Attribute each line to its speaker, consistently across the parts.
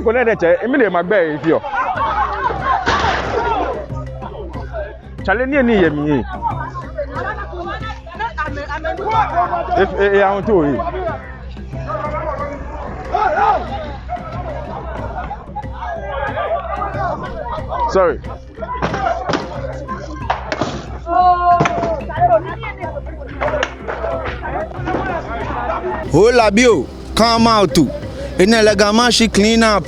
Speaker 1: connect che emi ma gbe if yo challenge ni ye mi if e awon to yi sorry
Speaker 2: Hola bio, come out too. Enelega Mashie clean up.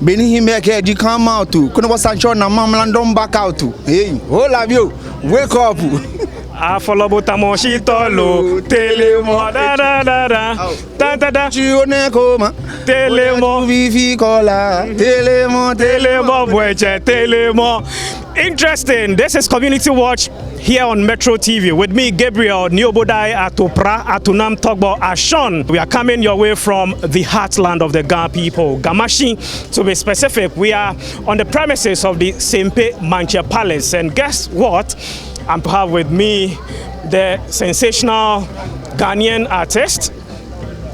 Speaker 2: Beni himeke di come out too. Kuna wasancho na mamlandom back out too. Hey, hola bio, wake up.
Speaker 3: Afolobota moshi tolo telemo da da da da da da da
Speaker 2: Chione koma
Speaker 3: telemo
Speaker 2: vivi kola
Speaker 3: telemo bweche telemo. Interesting. This is Community Watch here on Metro TV with me, Gabriel Niobodai Atopra Atunam Togbo Ashon. We are coming your way from the heartland of the Ga people, Mashie to be specific. We are on the premises of the Sempe Mashie Palace, and guess what? I'm to have with me the sensational Ghanaian artist,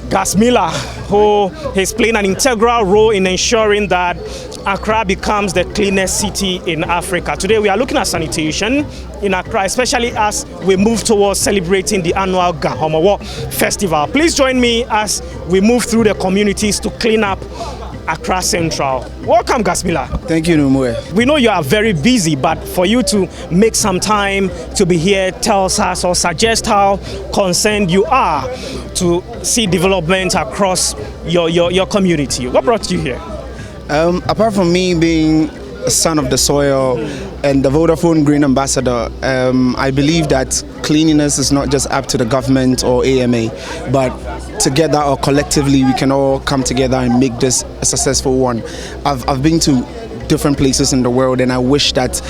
Speaker 3: Gasmila, who is playing an integral role in ensuring that Accra becomes the cleanest city in Africa. Today we are looking at sanitation in Accra, especially as we move towards celebrating the annual Gahomawo Festival. Please join me as we move through the communities to clean up Accra Central. Welcome, Gasmila.
Speaker 2: Thank you, Numwe.
Speaker 3: We know you are very busy, but for you to make some time to be here tells us or suggests how concerned you are to see development across your community. What brought you here?
Speaker 2: Apart from me being a son of the soil and the Vodafone Green Ambassador, I believe that cleanliness is not just up to the government or AMA, but together or collectively we can all come together and make this a successful one. I've been to different places in the world, and I wish that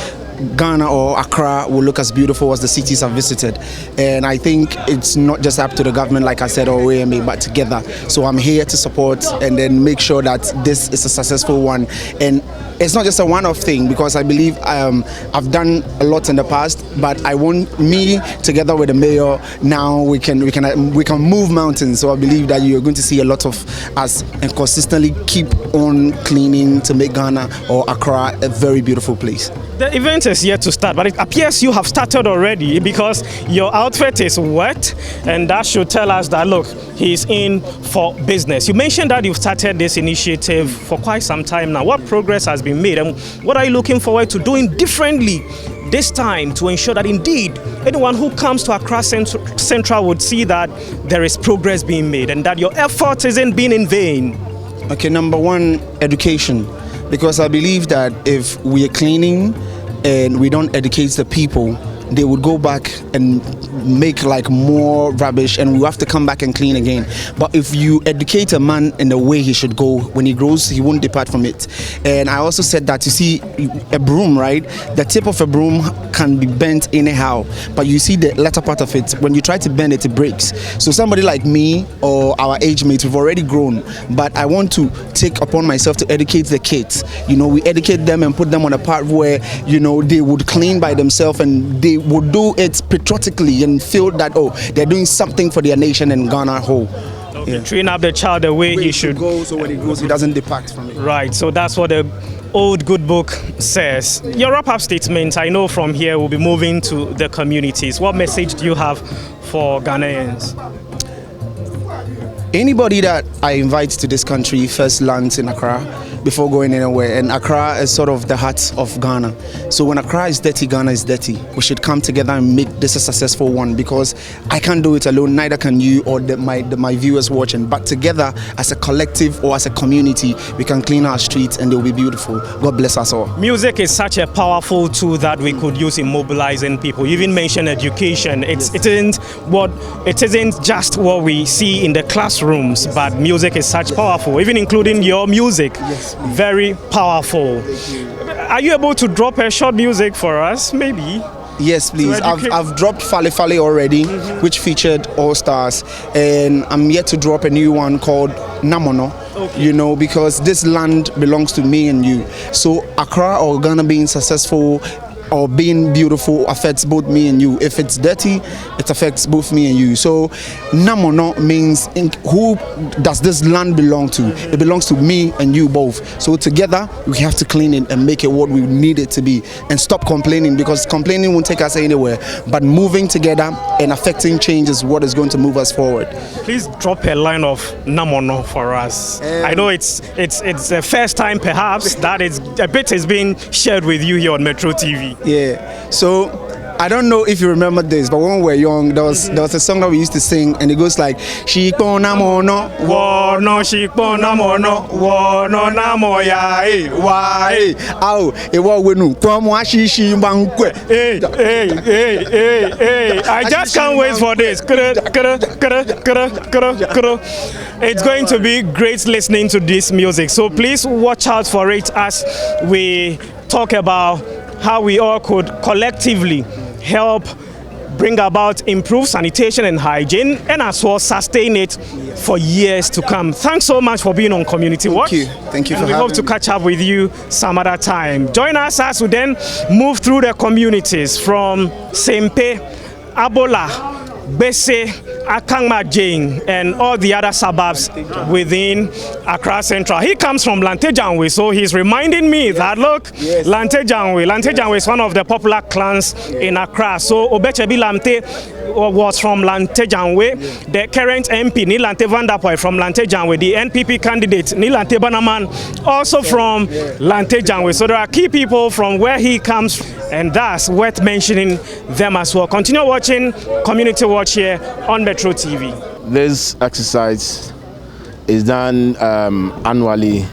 Speaker 2: Ghana or Accra will look as beautiful as the cities I've visited. And I think it's not just up to the government, like I said, or AMA, but together. So I'm here to support and then make sure that this is a successful one. And it's not just a one-off thing, because I believe I've done a lot in the past, but I want me together with the mayor. Now we can move mountains. So I believe that you're going to see a lot of us and consistently keep on cleaning to make Ghana or Accra a very beautiful place.
Speaker 3: The event is yet to start, but it appears you have started already because your outfit is wet, and that should tell us that, look, he's in for business. You mentioned that you've started this initiative for quite some time now. What progress has been made, and what are you looking forward to doing differently this time to ensure that indeed anyone who comes to Accra Central would see that there is progress being made and that your effort isn't being in vain?
Speaker 2: Okay, number one, education. Because I believe that if we are cleaning and we don't educate the people, they would go back and make like more rubbish, and we have to come back and clean again. But if you educate a man in the way he should go, when he grows, he won't depart from it. And I also said that, you see, a broom, right? The tip of a broom can be bent anyhow, but you see the latter part of it, when you try to bend it, it breaks. So somebody like me or our age mates, we've already grown, but I want to take upon myself to educate the kids. You know, we educate them and put them on a part where, you know, they would clean by themselves, and they would do it patriotically and feel that, oh, they're doing something for their nation and Ghana whole.
Speaker 3: Okay. Yeah. Train up the child the way he should
Speaker 2: go, so when he grows, he doesn't depart from it.
Speaker 3: Right, so that's what the old good book says. Your wrap-up statement, I know from here we'll be moving to the communities. What message do you have for Ghanaians?
Speaker 2: Anybody that I invite to this country first lands in Accra before going anywhere, and Accra is sort of the heart of Ghana. So when Accra is dirty, Ghana is dirty. We should come together and make this a successful one, because I can't do it alone, neither can you or my viewers watching. But together, as a collective or as a community, we can clean our streets and they'll be beautiful. God bless us all.
Speaker 3: Music is such a powerful tool that we could use in mobilizing people. You even mentioned education. It isn't just what we see in the classrooms, but music is such powerful, even including your music.
Speaker 2: Yes,
Speaker 3: very powerful. Are you able to drop a short music for us, maybe?
Speaker 2: Yes, please. I've dropped Fale Fale already, which featured All Stars, and I'm yet to drop a new one called Namono. Okay. You know, because this land belongs to me and you. So Accra or Ghana being successful or being beautiful affects both me and you. If it's dirty, it affects both me and you. So Namono means who does this land belong to? It belongs to me and you both. So together we have to clean it and make it what we need it to be, and stop complaining, because complaining won't take us anywhere. But moving together and affecting change is what is going to move us forward.
Speaker 3: Please drop a line of Namono for us. I know it's the first time perhaps that a bit is being shared with you here on Metro TV.
Speaker 2: Yeah. So I don't know if you remember this, but when we were young, there was a song that we used to sing, and it goes like Shikpo Namono,
Speaker 3: Wono Shikpo Namono, Wono Namoya, why?
Speaker 2: Ow, it was wenu. Shi bankwe.
Speaker 3: Hey. I just can't wait for this. It's going to be great listening to this music. So please watch out for it as we talk about how we all could collectively help bring about improved sanitation and hygiene, and as well sustain it for years to come. Thanks so much for being on Community Watch.
Speaker 2: Thank you for having me.
Speaker 3: We hope to catch up with you some other time. Join us as we then move through the communities from Sempe, Abola, Bese, Akangma Jane, and all the other suburbs within Accra Central. He comes from Lantejangwe, so he's reminding me that, look, Lantejangwe is one of the popular clans in Accra. So Obechebi Lamte was from Lantejangwe. The current MP, Nilante Vandapoy, from Lantejangwe. The NPP candidate, Nilante Banaman, also from Lantejangwe. So there are key people from where he comes, and that's worth mentioning them as well. Continue watching Community Watch here on Metro TV.
Speaker 1: This exercise is done annually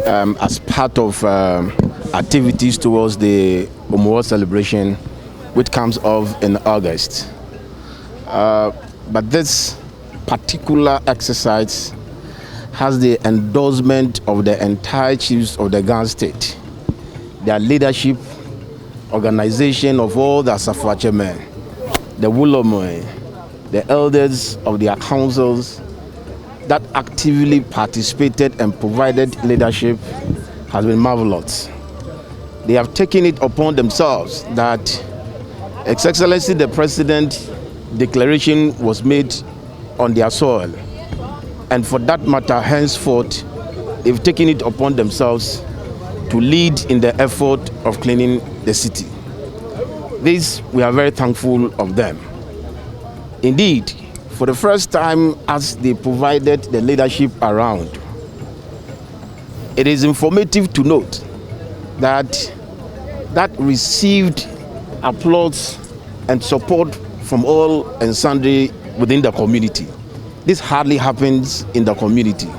Speaker 1: as part of activities towards the Omuwa celebration, which comes off in August. But this particular exercise has the endorsement of the entire chiefs of the Ghana state, their leadership, organization of all the Asafuache men, the Wulomoe, the elders of their councils that actively participated and provided leadership has been marvelous. They have taken it upon themselves that His Excellency the President declaration was made on their soil, and for that matter henceforth they've taken it upon themselves to lead in the effort of cleaning the city. This, we are very thankful of them. Indeed, for the first time, as they provided the leadership around, it is informative to note that that received applause and support from all and sundry within the community. This hardly happens in the community.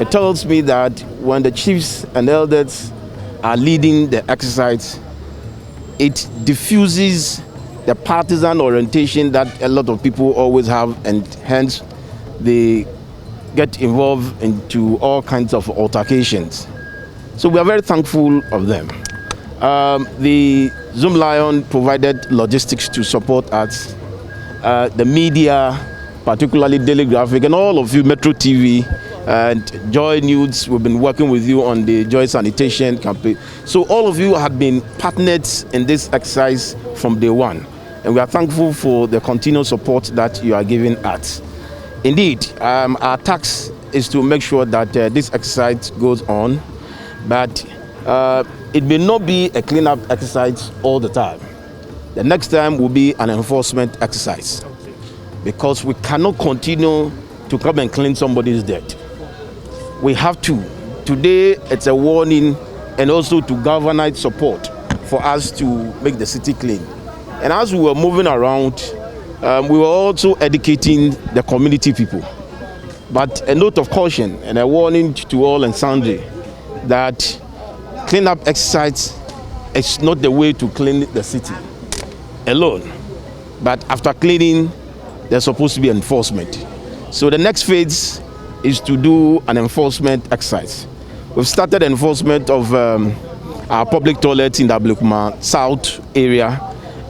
Speaker 1: It tells me that when the chiefs and elders are leading the exercise, it diffuses the partisan orientation that a lot of people always have, and hence they get involved into all kinds of altercations. So we are very thankful of them. The Zoom Lion provided logistics to support us. The media, particularly Daily Graphic, and all of you, Metro TV and Joy News, we've been working with you on the Joy Sanitation campaign. So all of you have been partners in this exercise from day one. And we are thankful for the continued support that you are giving us. Indeed, our task is to make sure that this exercise goes on, but it may not be a cleanup exercise all the time. The next time will be an enforcement exercise, because we cannot continue to come and clean somebody's debt. We have to. Today, it's a warning and also to galvanize support for us to make the city clean. And as we were moving around, we were also educating the community people. But a note of caution and a warning to all and sundry that cleanup exercise is not the way to clean the city alone. But after cleaning, there's supposed to be enforcement. So the next phase is to do an enforcement exercise. We've started enforcement of our public toilets in the Ablekuma South area,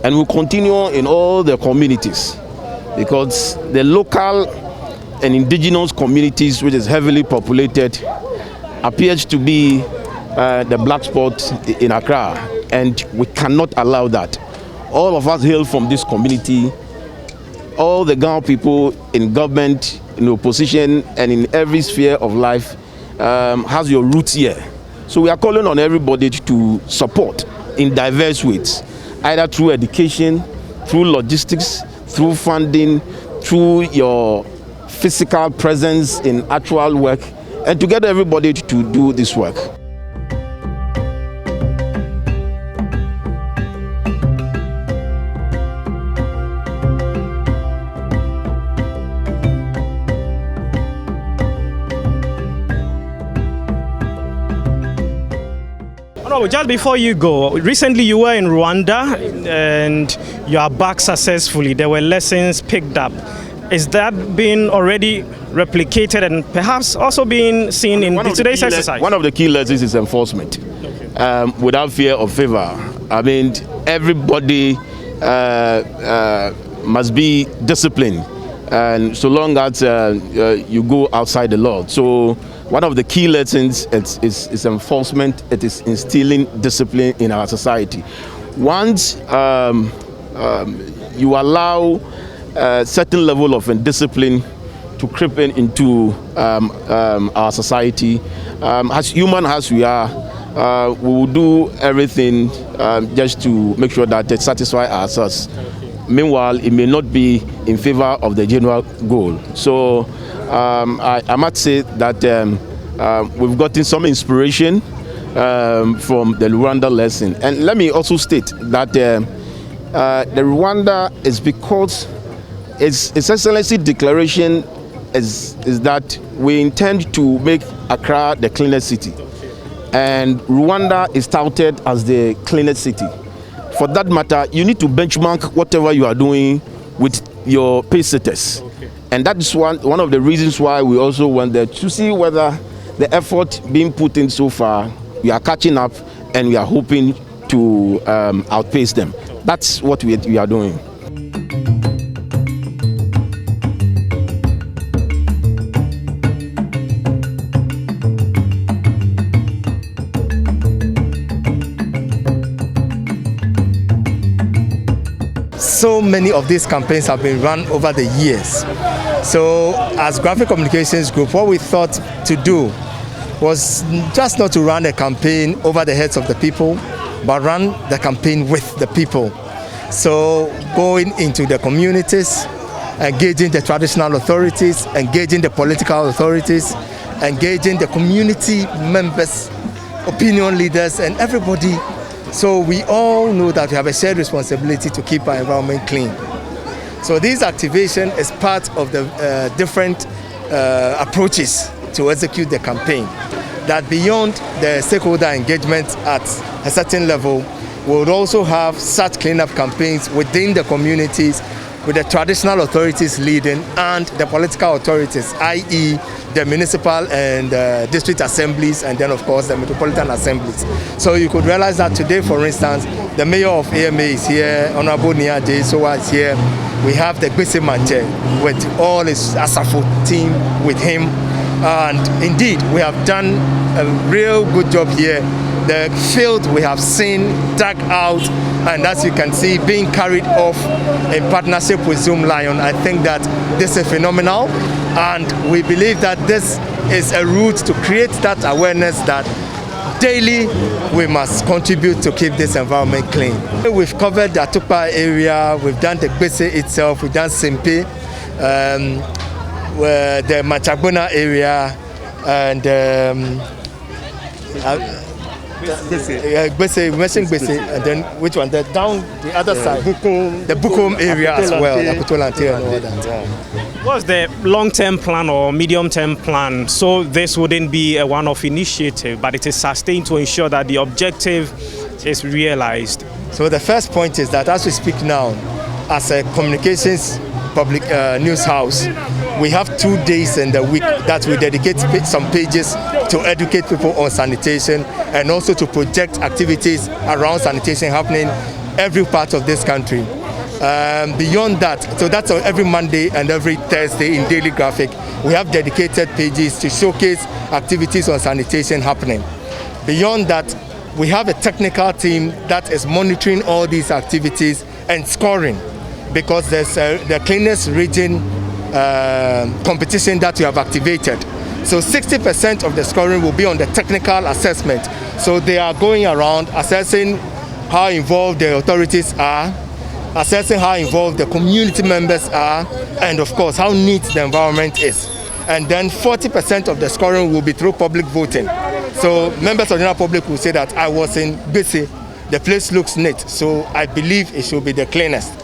Speaker 1: and we'll continue in all the communities, because the local and indigenous communities, which is heavily populated, appears to be the black spot in Accra. and we cannot allow that. All of us hail from this community. All the Ghana people in government, in opposition, and in every sphere of life has your roots here. So we are calling on everybody to support in diverse ways, either through education, through logistics, through funding, through your physical presence in actual work, and to get everybody to do this work.
Speaker 3: No, just before you go, recently you were in Rwanda and you are back successfully. There were lessons picked up. Is that being already replicated and perhaps also being seen in today's exercise?
Speaker 1: One of the key lessons is enforcement, without fear of favor. I mean, everybody must be disciplined, and so long as you go outside the law. So one of the key lessons is enforcement. It is instilling discipline in our society. Once you allow a certain level of indiscipline to creep into our society, as human as we are, we will do everything just to make sure that it satisfies ourselves. Meanwhile, it may not be in favor of the general goal. So I must say that we've gotten some inspiration from the Rwanda lesson. And let me also state that the Rwanda is because His Excellency declaration is that we intend to make Accra the cleanest city. And Rwanda is touted as the cleanest city. For that matter, you need to benchmark whatever you are doing with your pacesetters. Okay. And that is one of the reasons why we also went there, to see whether the effort being put in so far, we are catching up and we are hoping to outpace them. That's what we are doing.
Speaker 4: So many of these campaigns have been run over the years. So as Graphic Communications Group, what we thought to do was just not to run a campaign over the heads of the people, but run the campaign with the people. So going into the communities, engaging the traditional authorities, engaging the political authorities, engaging the community members, opinion leaders, and everybody. So we all know that we have a shared responsibility to keep our environment clean. So this activation is part of the different approaches to execute the campaign. That beyond the stakeholder engagement at a certain level, we would also have such cleanup campaigns within the communities, with the traditional authorities leading and the political authorities, i.e. the municipal and district assemblies, and then of course the metropolitan assemblies. So you could realize that today, for instance, the mayor of AMA is here, Honorable Nia J. Sowa is here. We have the Gbese Manche with all his Asafo team with him. And indeed, we have done a real good job here. The field we have seen dug out, and as you can see, being carried off in partnership with Zoom Lion. I think that this is phenomenal, and we believe that this is a route to create that awareness that daily we must contribute to keep this environment clean. We've covered the Atupa area, we've done the Gbese itself, we've done Simpe, the Machagbona area, and Gbese, we mentioned Gbese, and then which one? Down the other side, the Bukom area as well, Aputolante and all that.
Speaker 3: What's the long-term plan or medium-term plan? So this wouldn't be a one-off initiative, but it is sustained to ensure that the objective is realized.
Speaker 4: So the first point is that as we speak now, as a communications public news house, we have 2 days in the week that we dedicate some pages to educate people on sanitation and also to project activities around sanitation happening every part of this country. Beyond that, so that's on every Monday and every Thursday in Daily Graphic, we have dedicated pages to showcase activities on sanitation happening. Beyond that, we have a technical team that is monitoring all these activities and scoring, because there's the cleanest region competition that we have activated. So 60% of the scoring will be on the technical assessment. So they are going around assessing how involved the authorities are, assessing how involved the community members are, and of course how neat the environment is. And then 40% of the scoring will be through public voting. So members of the general public will say that I was in BC, the place looks neat, so I believe it should be the cleanest.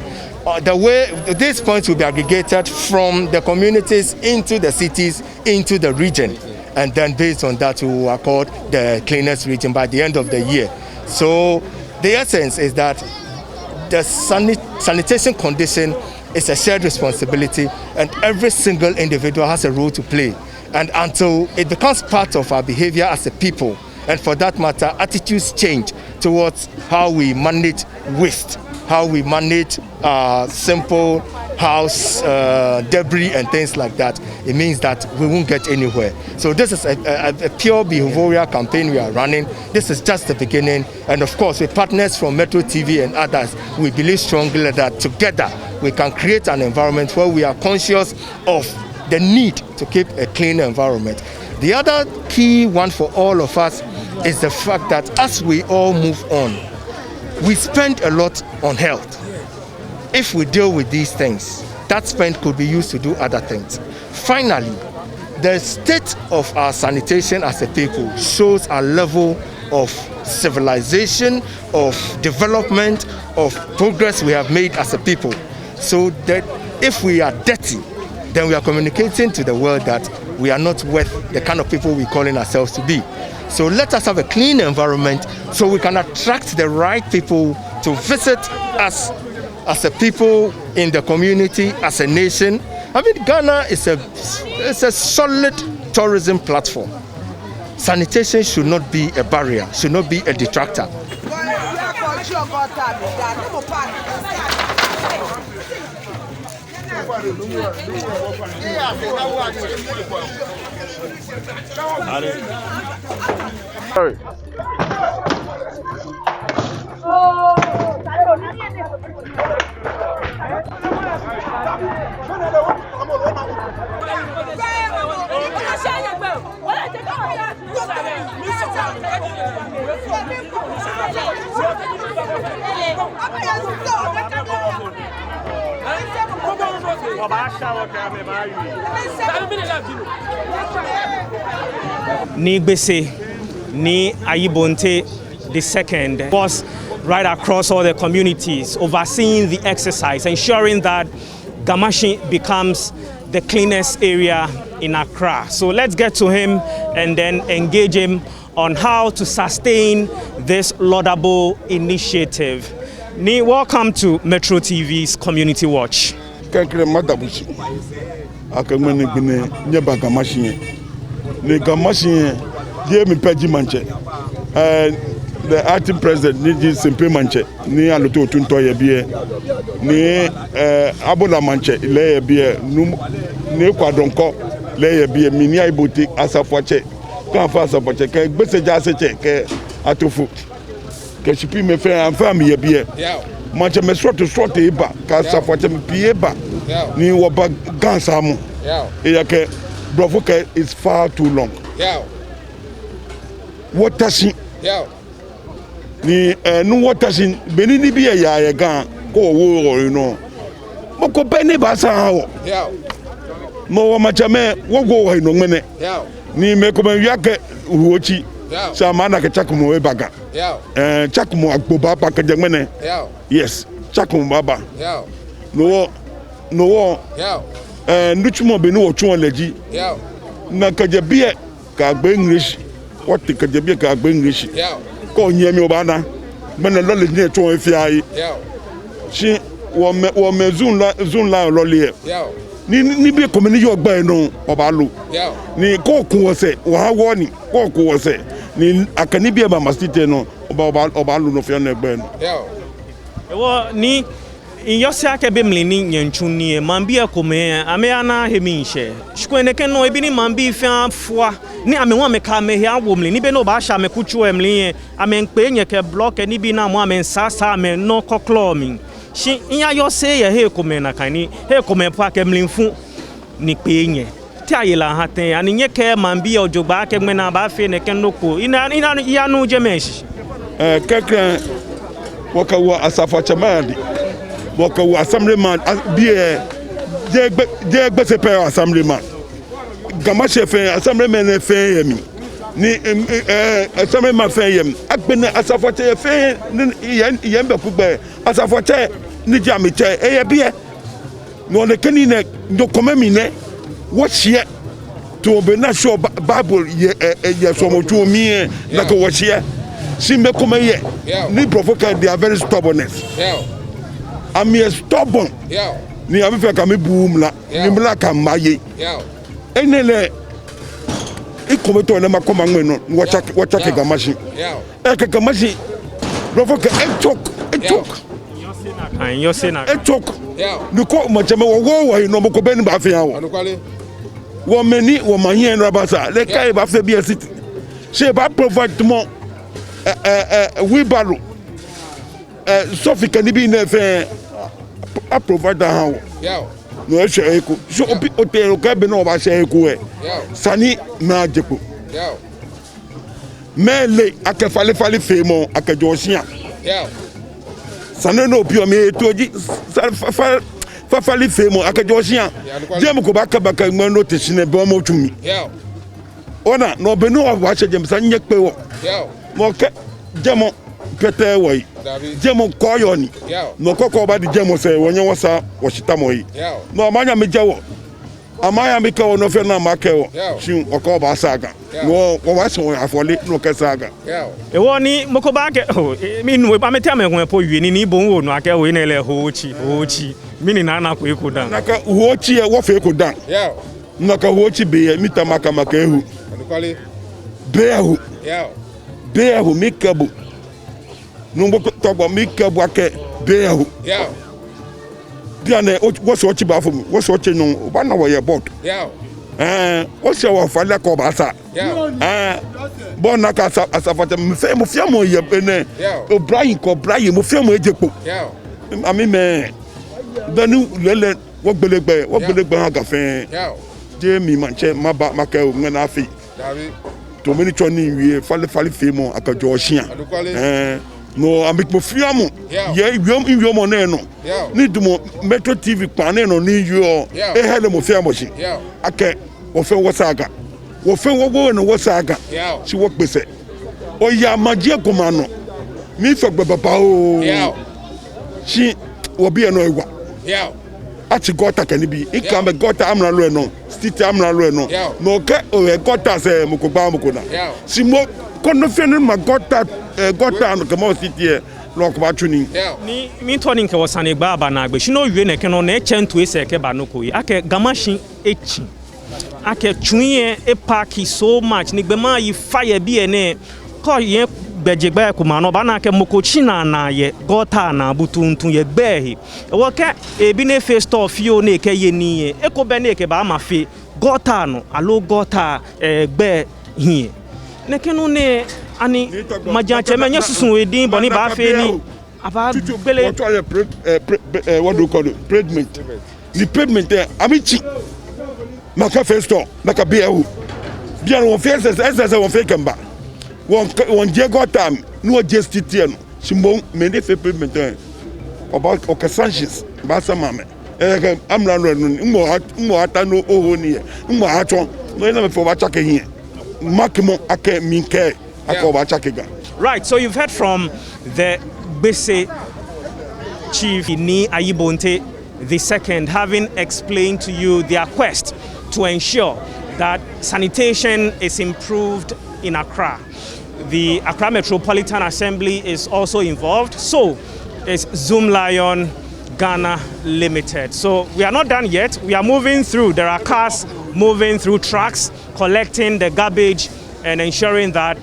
Speaker 4: The way these points will be aggregated from the communities into the cities, into the region, and then based on that we will accord the cleanest region by the end of the year. So the essence is that the sanitation condition is a shared responsibility, and every single individual has a role to play. And until it becomes part of our behavior as a people, and for that matter, attitudes change towards how we manage waste, how we manage simple house debris and things like that, it means that we won't get anywhere. So this is a pure behavioral campaign we are running. This is just the beginning, and of course with partners from Metro TV and others, we believe strongly that together we can create an environment where we are conscious of the need to keep a clean environment. The other key one for all of us is the fact that as we all move on, we spend a lot on health. If we deal with these things, that spend could be used to do other things. Finally, the state of our sanitation as a people shows a level of civilization, of development, of progress we have made as a people. So that if we are dirty, then we are communicating to the world that we are not worth the kind of people we're calling ourselves to be. So let us have a clean environment so we can attract the right people to visit us as a people in the community, as a nation. I mean, Ghana is a solid tourism platform. Sanitation should not be a barrier, should not be a detractor.
Speaker 3: Ni Gbese, Ni Ayibonte II was right across all the communities, overseeing the exercise, ensuring that Mashie becomes the cleanest area in Accra. So let's get to him and then engage him on how to sustain this laudable initiative. Ni, welcome to Metro TV's Community Watch.
Speaker 5: The acting president needs simple manche ni aloto tunto ye bie ni abola manche le ye bie ni kwadonko le ye bie mini aiboti asafoche kan fa asafoche ke gbese ja seche ke atofu ke chipi me fe anfa mi ye bie manche me sort e ba ka asafoche me pie ba ni wo ba gansa mu e ya ke brofo ke is far too long what touching ni nu watasin benini bi ya gan ko wo you know mo ko bene ba sa ho mo wa machame wo go wo no mene ni me ko ben yake ruochi sa mana ke chakumo we baga chakumo agboba pa ke jemene yes chakumo baba no nduchumo be no otu leji na ka je bie ka gbe english what ka je bie ka gbe english ko nyemi obana mena lole ni to efiai shi wo me zun la lole ni bi community ogba eno obalu ni ko kun wose wa wo ni ko kun wose ni akani bi e ba mastite no obalu no fi na egba eno
Speaker 3: ni in yosia ke be mlini nyenchuni mambi akome ame ana heminche shkweneke no ebi ni mambi fa foa ni ame wa meka me hia wo mlini be no ba sha me kuchu emli ame npe nyeke block ni bi na mo ame sasa ame no koklo mi shi iya yose ye he kome na kani he kome pa ke mlinfu ni pe nye ti ayela ha ten ani nyeke mambi ojogba ke gbe na ba fe ne ken noko ina ya no jemeshi
Speaker 5: kekre waka wa asafa chamadi waka wa assemblyman bie je gbese pe assemblyman gama chef assemblyman fe yemi ni assemblyman fe yemi agbene asafa che fe yembe kugbe asafa che ni jami che eye bie no le kenine do komemi ne wo hie to be na sure bible ye so mo tu mi na ko wo hie si me come here ni provoke they are very stubbornness I'm here stubborn ni am fe ka me buumla ni mla ka maye enele I come to na makoma ngwe no watch ke gamashi ke gamashi provoke e talk
Speaker 3: yo say na
Speaker 5: e talk ni ko mo cheme wo no mo ko be ni ba fe yan wo meni wo mahien rabasa le kai ba fe bi city she ba provide mo wheelbarrow Sophie can be in a provider how no share echo so hotel cabin over share echo sani na jepo mele akefale femo akajosia sani no pio me toji fafale femo akajosia jem ko baka mo notice ne be mo tumi ona no be no wa che jem san nyekpe wo mo ke jemo pete woi jemo koyoni no koko ba di jemo se wonye wosa wo shita mo yi no amanya me jewo amaya me ka no fe na makewo shin oko ba saga no wo wa so afole no ke saga
Speaker 3: e woni moko ba ke mi nu ba meti amehun po wi ni bon wo no ake wo ni le hochi mi ni na ko eko dan
Speaker 5: naka hochi e wo fe eko dan naka hochi be mi tamaka maka ehu behu behu mikabu numbo tobo mikabu ake behu biane wo so chi ba fo wo so chi no ba na wo ye board wo se wo fa le ko ba sa bon na ka asafata mo fia mo ye bene Brian mo fia mo ejepo ami me danu lele wo gbelegbe ha gafe je mi manche maba maka o ngana afi to many choni wie fale femo akajo ohia no amik mo fiamu ye wiom na no ni dumo Metro TV pan no ni yo e hele mo fiamu shi ake wo fe wo saga wo fe wo no wo saga si wo pese o ya magie koma no mi fe gbe papa o shi wo bi eno ewa ati gota kanibi ikambe gota amna lo no city amna lo no no ke o gota se mukugba mukuna simo kono fenu ma gota no kemo city lo ko ba tuni
Speaker 3: ni mi to ni nke wasane gba aba na agbe shino wie ne ke no na echentu ese ke ba no ko yi ake gamashi echi ake twuye e park so much ni gbe ma yi fire bi ene ko ye gbejegbe ko ma no ba na ke mokochi na ye gota na butuntun ye gbehi wo ke ebi ne face store fio na ke ye ni e ko be na ke ba ma fe gota no alo gota gbe hie ne ke no ne ani majanche menye susun edin boni ba fe ni aba gbele
Speaker 5: what do you call it pavement the pavement amichi maka face store maka behu bia no face ss won fe kamba won je gota no just titian simbo me ne fe pavement about okasanches ba sama me amna no mo ata no oho ni mo acho no na me fo ba chake hie makimo ake minke akoba chakega.
Speaker 3: Right, so you've heard from the Bese chief Ni Ayibonte II, having explained to you their quest to ensure that sanitation is improved in Accra. The Accra Metropolitan Assembly is also involved, so is Zoom Lion Ghana Limited. So we are not done yet. We are moving through. There are cars moving through trucks, collecting the garbage and ensuring that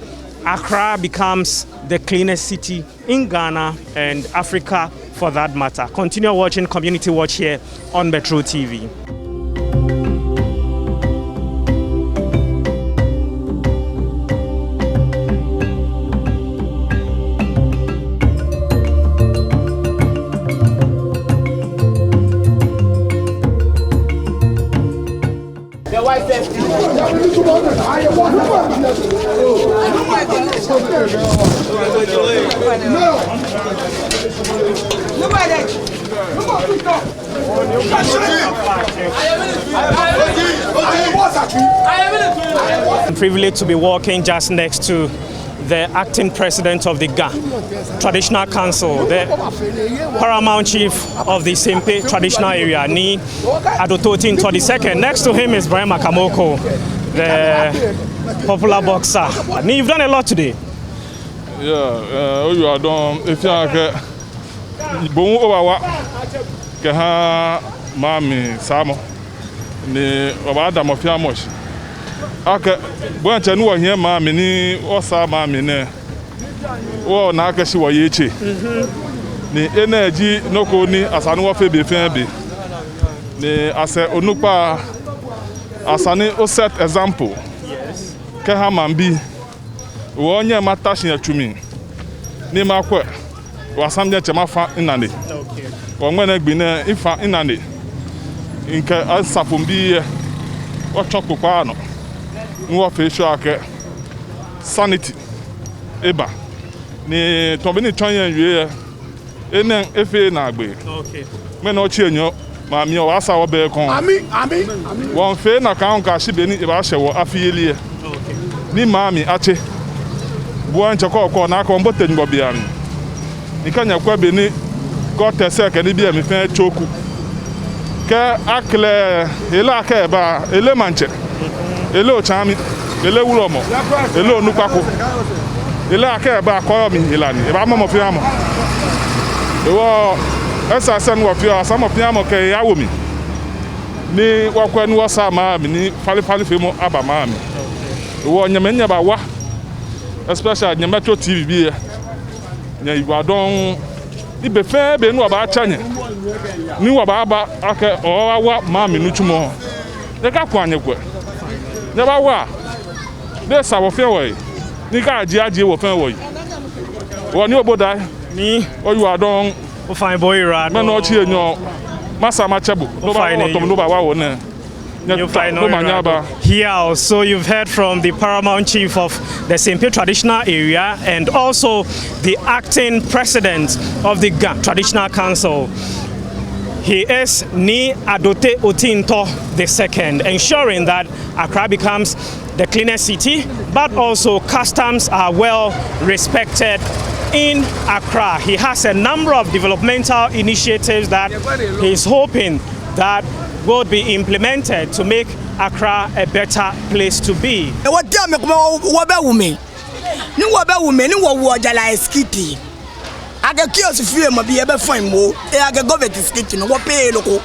Speaker 3: Accra becomes the cleanest city in Ghana and Africa for that matter. Continue watching Community Watch here on Metro TV. I'm privileged to be walking just next to the acting president of the Ga Traditional Council, the paramount chief of the Sempe traditional area, Ni Adototin II. Next to him is Brian Makamoko, the popular boxer. Ni, you've done a lot today.
Speaker 6: Yeah, you are done. If you are bon over Kaha Mami Samo, the Obada Mafia Mosh. Okay, when I know here, Mammy, ni Osa Mammy, ne, or Nakashi wa Yechi. The energy no coni as I know Fabi Fabi. The as a Onupa as an set example.
Speaker 3: Yes.
Speaker 6: Kahamambi. One year matashing to me. Nima quet was some yet my fa in Nandi.
Speaker 3: Okay.
Speaker 6: Or when I been if I in Nandi. In Sapumbi or Chocopano. No facial sanity. Eba. Ni Tobini Chanya year. Enen F.A. Nagbe.
Speaker 3: Okay.
Speaker 6: Men no change Mammy or Asa or Becon. One fair account cash Beni Ibasha or affiliate.
Speaker 3: Okay.
Speaker 6: Ni Mammy Ache. Buan Chako na combating Bobian. Nikanya Kwabini got a second, he be a fair choku. Ke Akle, Ela Keba, Ele Manche, Elo Chami, Ele Ulomo, Elo Nupako, Ela Keba, Komi, Ilani, Ibama of Yamo. The war, as I said, what you are, some of Yamo Kayawumi. Ni Wakwan was a mammy, ni Falifimo Abamami. The war Yamenya Bawa. Especially at Metro TV, you are done. If the fair be no about China, new about or what mammy Nuchumo. The Capone, never were. There's our fairway. Nika Giaji will fairway. Or new body,
Speaker 3: Me,
Speaker 6: or you are done.
Speaker 3: fine boy, Rad.
Speaker 6: Man, not here, no. Massa Machabu, no fine.
Speaker 3: Here also you've heard from the paramount chief of the Sempe traditional area and also the acting president of the Ga Traditional Council. He is Ni Adote Otinto II, ensuring that Accra becomes the cleanest city, but also customs are well respected in Accra. He has a number of developmental initiatives that he's hoping that will be implemented to make Accra a better place to be.
Speaker 7: What damn woman? No woman, no water like skitty. I can kill a be able to find more. I can go to skitty, no pay local.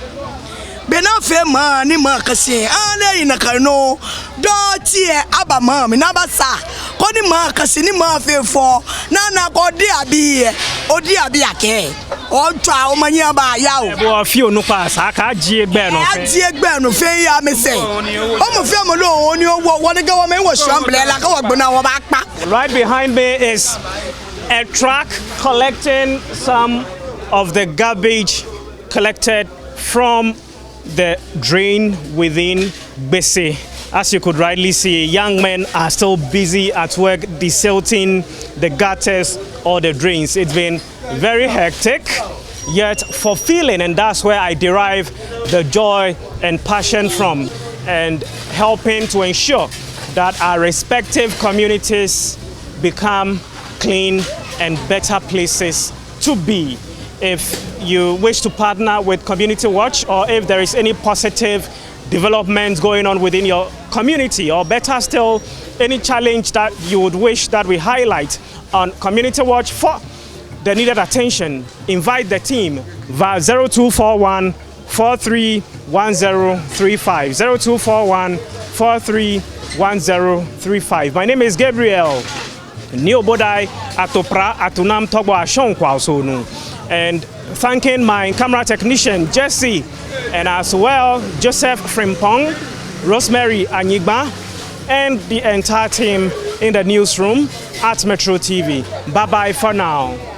Speaker 7: Bena fair man, ni makasi, ane in a cano, doti abamam, nabasa, Cody makasi, ni mafe for, nana go dear be, or dear be a care. All try mania by yaw.
Speaker 3: A few no pass, I can't jig Ben.
Speaker 7: I may say. I'm a family on your one government was shambling like our back.
Speaker 3: Right behind me is a truck collecting some of the garbage collected from the drain within Bese. As you could rightly see, young men are still busy at work desilting the gutters or the drains. It's been very hectic, yet fulfilling, and that's where I derive the joy and passion from, and helping to ensure that our respective communities become clean and better places to be. If you wish to partner with Community Watch, or if there is any positive developments going on within your community, or better still, any challenge that you would wish that we highlight on Community Watch for the needed attention, invite the team via 0241 431035. 0241 431035. My name is Gabriel. Niobodai Atopra Atunam Togbo Ashon Kwasonu. And thanking my camera technician, Jesse, and as well, Joseph Frimpong, Rosemary Anyigba, and the entire team in the newsroom at Metro TV. Bye-bye for now.